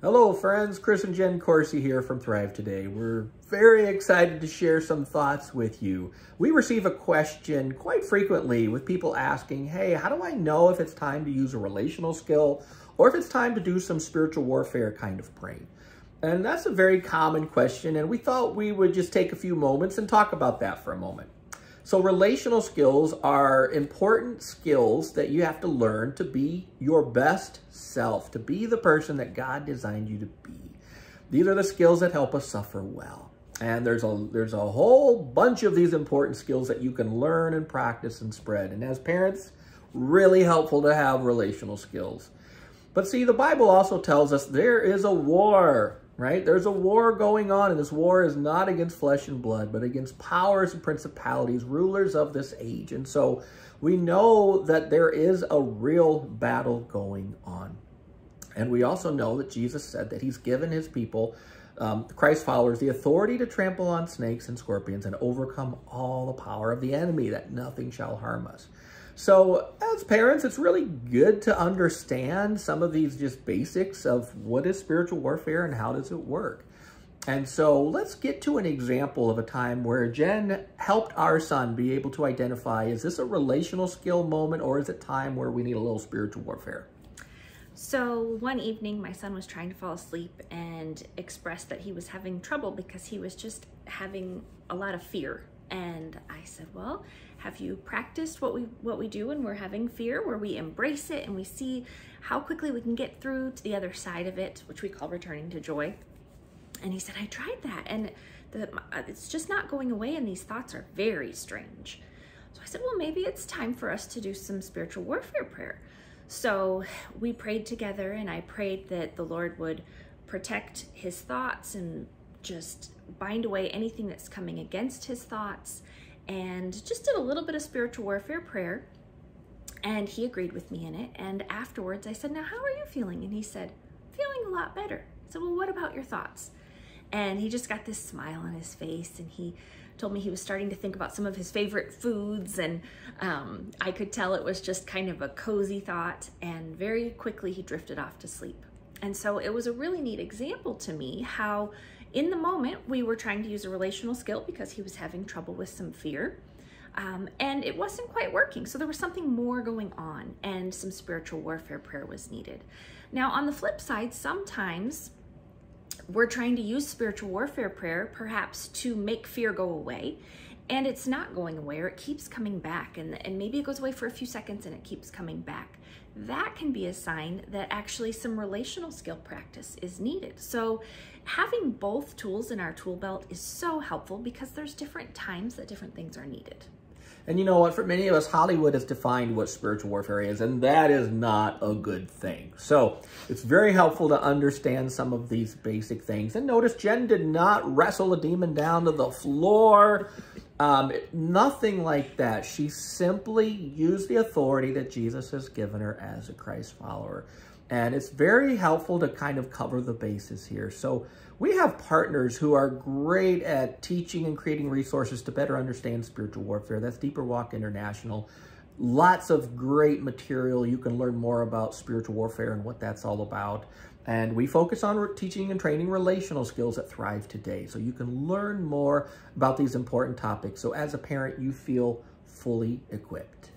Hello friends, Chris and Jen Corsi here from Thrive Today. We're very excited to share some thoughts with you. We receive a question quite frequently with people asking, hey, how do I know if it's time to use a relational skill or if it's time to do some spiritual warfare kind of praying? And that's a very common question, and we thought we would just take a few moments and talk about that for a moment. So relational skills are important skills that you have to learn to be your best self, to be the person that God designed you to be. These are the skills that help us suffer well. And there's a whole bunch of these important skills that you can learn and practice and spread. And as parents, really helpful to have relational skills. But see, the Bible also tells us there is a war, right? There's a war going on, and this war is not against flesh and blood, but against powers and principalities, rulers of this age. And so we know that there is a real battle going on. And we also know that Jesus said that he's given his people, Christ followers, the authority to trample on snakes and scorpions and overcome all the power of the enemy, that nothing shall harm us. So as parents, it's really good to understand some of these just basics of what is spiritual warfare and how does it work. And so let's get to an example of a time where Jen helped our son be able to identify, is this a relational skill moment or is it time where we need a little spiritual warfare? So one evening, my son was trying to fall asleep and expressed that he was having trouble because he was just having a lot of fear. And I said, well, have you practiced what we do when we're having fear, where we embrace it and we see how quickly we can get through to the other side of it, which we call returning to joy? And he said, I tried that, and it's just not going away, and these thoughts are very strange. So I said, well, maybe it's time for us to do some spiritual warfare prayer. So we prayed together, and I prayed that the Lord would protect his thoughts and just bind away anything that's coming against his thoughts, and just did a little bit of spiritual warfare prayer. And he agreed with me in it. And afterwards I said, now how are you feeling? And he said, feeling a lot better. I said, well, what about your thoughts? And he just got this smile on his face, and he told me he was starting to think about some of his favorite foods, and I could tell it was just kind of a cozy thought, and very quickly he drifted off to sleep. And so it was a really neat example to me how in the moment we were trying to use a relational skill because he was having trouble with some fear, and it wasn't quite working. So there was something more going on, and some spiritual warfare prayer was needed. Now on the flip side, sometimes we're trying to use spiritual warfare prayer perhaps to make fear go away, and it's not going away, or it keeps coming back, and maybe it goes away for a few seconds and it keeps coming back. That can be a sign that actually some relational skill practice is needed. So having both tools in our tool belt is so helpful because there's different times that different things are needed. And you know what, for many of us, Hollywood has defined what spiritual warfare is, and that is not a good thing. So it's very helpful to understand some of these basic things. And notice Jen did not wrestle a demon down to the floor. Nothing like that. She simply used the authority that Jesus has given her as a Christ follower. And it's very helpful to kind of cover the bases here. So we have partners who are great at teaching and creating resources to better understand spiritual warfare. That's Deeper Walk International. Lots of great material. You can learn more about spiritual warfare and what that's all about. And we focus on teaching and training relational skills at Thrive Today. So you can learn more about these important topics. So as a parent, you feel fully equipped.